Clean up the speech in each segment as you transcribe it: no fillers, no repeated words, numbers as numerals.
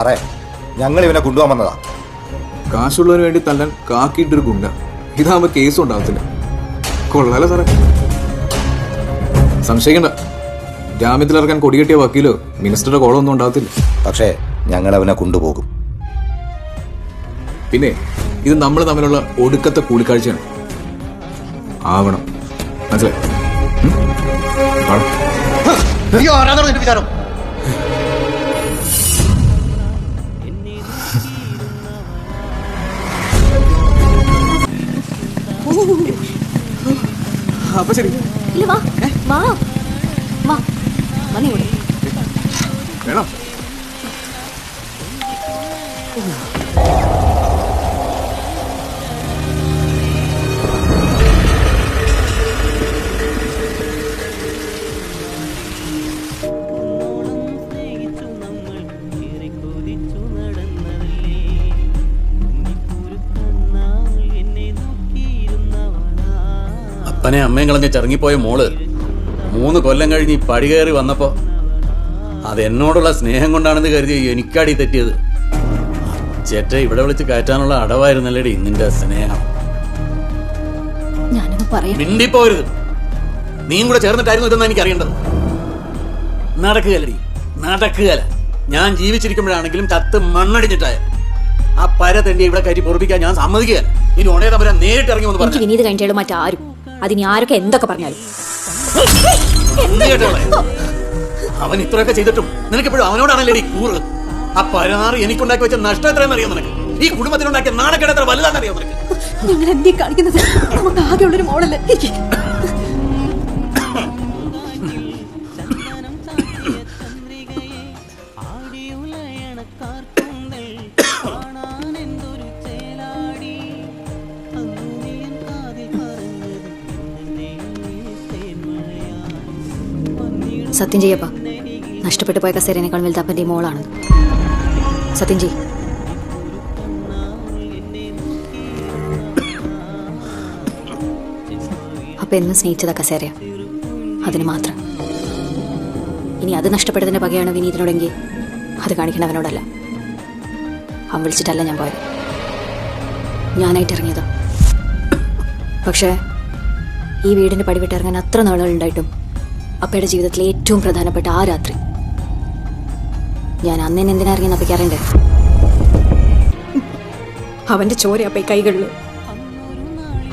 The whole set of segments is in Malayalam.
സാറേ, ഞങ്ങൾ ഇവനെ കൊണ്ടുപോകാൻ വന്നതാ. കാശുള്ളവന് വേണ്ടി തല്ലാൻ കാക്കിയിട്ടൊരു ഗുണ്ട. ഇതാകുമ്പോ കേസും ഉണ്ടാകത്തില്ല. കൊള്ളാലോ സാറേ. സംശയിക്കണ്ട, ജാമ്യത്തിലിറക്കാൻ കൊടികെട്ടിയ വക്കീലോ മിനിസ്റ്ററുടെ കോളൊന്നും ഉണ്ടാകത്തില്ല. പക്ഷേ ഞങ്ങൾ അവനെ കൊണ്ടുപോകും. പിന്നെ ഇത് നമ്മൾ തമ്മിലുള്ള ഒടുക്കത്തെ കൂടിക്കാഴ്ചയാണ്. ആവണം, മനസ്സിലായി? വിചാരം അപ്പൊ ശരി, വേണം. അപ്പനെ അമ്മയും കളഞ്ഞ് ചിറങ്ങിപ്പോയ മോള് 3 കൊല്ലം കഴിഞ്ഞ് ഈ പടി കയറി വന്നപ്പോ അതെന്നോടുള്ള സ്നേഹം കൊണ്ടാണെന്ന് കരുതി എനിക്കാടി തെറ്റിയത്. ചേട്ട ഇവിടെ വിളിച്ച് കയറ്റാനുള്ള അടവായിരുന്നല്ലേടി നിന്റെ സ്നേഹം. മിണ്ടിപ്പോരുത്. നീയും കൂടെ ചേർന്നിട്ടായിരുന്നു ഇതെന്ന് എനിക്ക് അറിയേണ്ടത്. നടക്കുകയല്ലടി, നടക്കുകയല്ല. ഞാൻ ജീവിച്ചിരിക്കുമ്പോഴാണെങ്കിലും ചത്ത് മണ്ണടിഞ്ഞിട്ടായ ആ പര തെണ്ടി ഇവിടെ കയറ്റി പൊറപ്പിക്കാൻ ഞാൻ സമ്മതിക്കുകയല്ല. ഇനി ഉടനെ തമ്മിൽ നേരിട്ട് ഇറങ്ങി വന്ന് പറഞ്ഞു വിനീത് കഴിഞ്ഞാലും മറ്റാരും അതിന് ആരൊക്കെ എന്തൊക്കെ പറഞ്ഞാലും അവൻ ഇത്രയൊക്കെ ചെയ്തിട്ടും നിനക്കെപ്പോഴും അവനോടാണല്ലേ കൂറ്. ആ പരനാറ് എനിക്കുണ്ടാക്കി വെച്ച നഷ്ടം എത്രയെന്ന് അറിയാം നിനക്ക്? ഈ കുടുംബത്തിനുണ്ടാക്കിയ നാണക്കേട് എത്ര വലുതാണെന്ന് അറിയാം നിനക്ക്? നിങ്ങൾ എന്തീ കാണിക്കുന്നത്? നമുക്ക് ആകെയുള്ളൊരു മോളല്ലേ. സത്യം ചെയ്യപ്പാ, നഷ്ടപ്പെട്ടു പോയ കസേരനേക്കാൾ വലുത് അപ്പൻ്റെ മോളാണ്. സത്യം ചെയ്. അപ്പൊ എന്ന് സ്നേഹിച്ചതാ കസേരയാ, അതിന് മാത്രം. ഇനി അത് നഷ്ടപ്പെട്ടതിന്റെ പകയാണ് വിനീതിനോടെങ്കിൽ അത് കാണിക്കണവനോടല്ല. അവൻ വിളിച്ചിട്ടല്ല ഞാൻ പോയത്, ഞാനായിട്ട് ഇറങ്ങിയതോ. പക്ഷേ ഈ വീടിന്റെ പടിവിട്ടിറങ്ങാൻ അത്ര നാളുകളുണ്ടായിട്ടും അപ്പയുടെ ജീവിതത്തിലെ ഏറ്റവും പ്രധാനപ്പെട്ട ആ രാത്രി ഞാൻ അന്നേനെ എന്തിനാ ഇറങ്ങിയെന്ന് അപ്പയ്ക്ക് അറിയണ്ടേ? അവന്റെ ചോര അപ്പ കൈകളിൽ,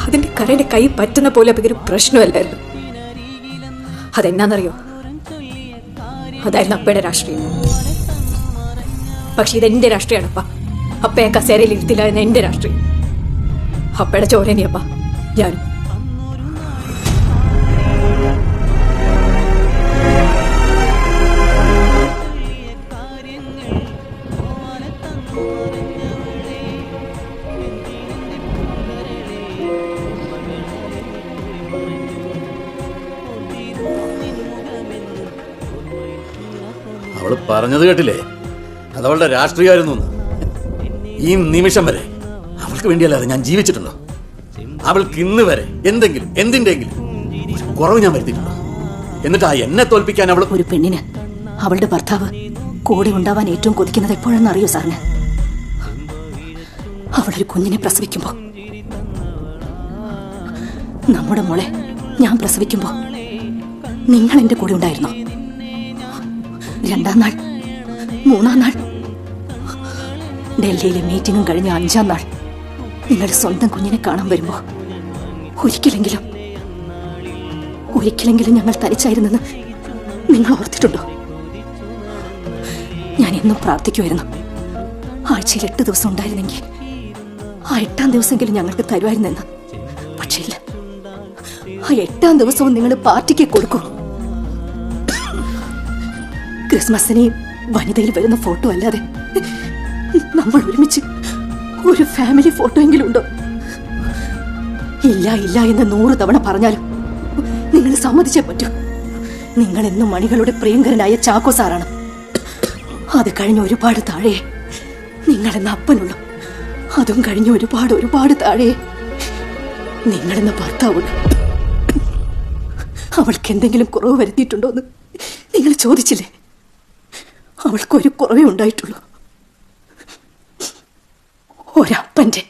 അതിന്റെ കരയുടെ കൈ പറ്റുന്ന പോലെ അപ്പയ്ക്കൊരു പ്രശ്നമല്ലായിരുന്നു. അതെന്നാന്നറിയോ? അതായിരുന്നു അപ്പയുടെ രാഷ്ട്രീയം. പക്ഷെ ഇതെന്റെ രാഷ്ട്രീയമാണ് അപ്പ. അപ്പയെ കസേരയിൽ ഇരുത്തില്ല എന്ന എന്റെ രാഷ്ട്രീയം. അപ്പയുടെ ചോരനെയപ്പ ഞാനും. അവള് പറഞ്ഞത് കേട്ടില്ലേ? അതവളുടെ രാഷ്ട്രീയമായിരുന്നു. ഈ നിമിഷം വരെ അവൾക്ക് വേണ്ടിയല്ലാതെ ഞാൻ ജീവിച്ചിട്ടുണ്ടോ? അവൾക്ക് ഇന്ന് വരെ എന്തിന്റെങ്കിലും കുറവ് ഞാൻ വരുത്തിയിട്ടുണ്ടോ? എന്നിട്ട് എന്നെ തോൽപ്പിക്കാൻ അവൾ. ഒരു പെണ്ണിന് അവളുടെ ഭർത്താവ് കൂടെ ഉണ്ടാവാൻ ഏറ്റവും കൊതിക്കുന്നത് എപ്പോഴെന്ന് അറിയോ സാറിന്? അവളൊരു കുഞ്ഞിനെ പ്രസവിക്കുമ്പോ. നമ്മുടെ മോളെ ഞാൻ പ്രസവിക്കുമ്പോ നിങ്ങൾ എന്റെ കൂടെ ഉണ്ടായിരുന്നോ? 2ാം നാൾ, 3ാം നാൾ, ഡൽഹിയിലെ മീറ്റിംഗും കഴിഞ്ഞ 5ാം നാൾ നിങ്ങളുടെ സ്വന്തം കുഞ്ഞിനെ കാണാൻ വരുമ്പോ ഒരിക്കലെങ്കിലും ഞങ്ങൾ തനിച്ചായിരുന്നെന്ന് നിങ്ങൾ ഓർത്തിട്ടുണ്ടോ? ഞാൻ എന്നും പ്രാർത്ഥിക്കുമായിരുന്നു, ആഴ്ചയിൽ 8 ദിവസം ഉണ്ടായിരുന്നെങ്കിൽ ആ 8ാം ദിവസമെങ്കിലും ഞങ്ങൾക്ക് തരുമായിരുന്നെന്ന്. പക്ഷേ ഇല്ല, ആ 8ാം ദിവസവും നിങ്ങൾ പാർട്ടിക്ക് കൊടുക്കൂ. ക്രിസ്മസിന് വനിതയിൽ വരുന്ന ഫോട്ടോ അല്ലാതെ നമ്മൾ ഒരുമിച്ച് ഒരു ഫാമിലി ഫോട്ടോ എങ്കിലും ഉണ്ടോ? ഇല്ല ഇല്ല എന്ന് 100 തവണ പറഞ്ഞാലും നിങ്ങൾ സമ്മതിച്ചേ പറ്റൂ. നിങ്ങൾ എന്നും മണികളുടെ പ്രിയങ്കരനായ ചാക്കോ സാറാണ്. അത് കഴിഞ്ഞ് ഒരുപാട് താഴെ നിങ്ങളെന്ന അപ്പനുള്ളൂ. അതും കഴിഞ്ഞ് ഒരുപാട് താഴെ നിങ്ങളെന്ന ഭർത്താവുള്ളൂ. അവൾക്ക് എന്തെങ്കിലും കുറവ് വരുത്തിയിട്ടുണ്ടോന്ന് നിങ്ങൾ ചോദിച്ചില്ലേ? അവൾക്കൊരു കുറവേ ഉണ്ടായിട്ടുള്ളൂ. ഒരപ്പന്റെ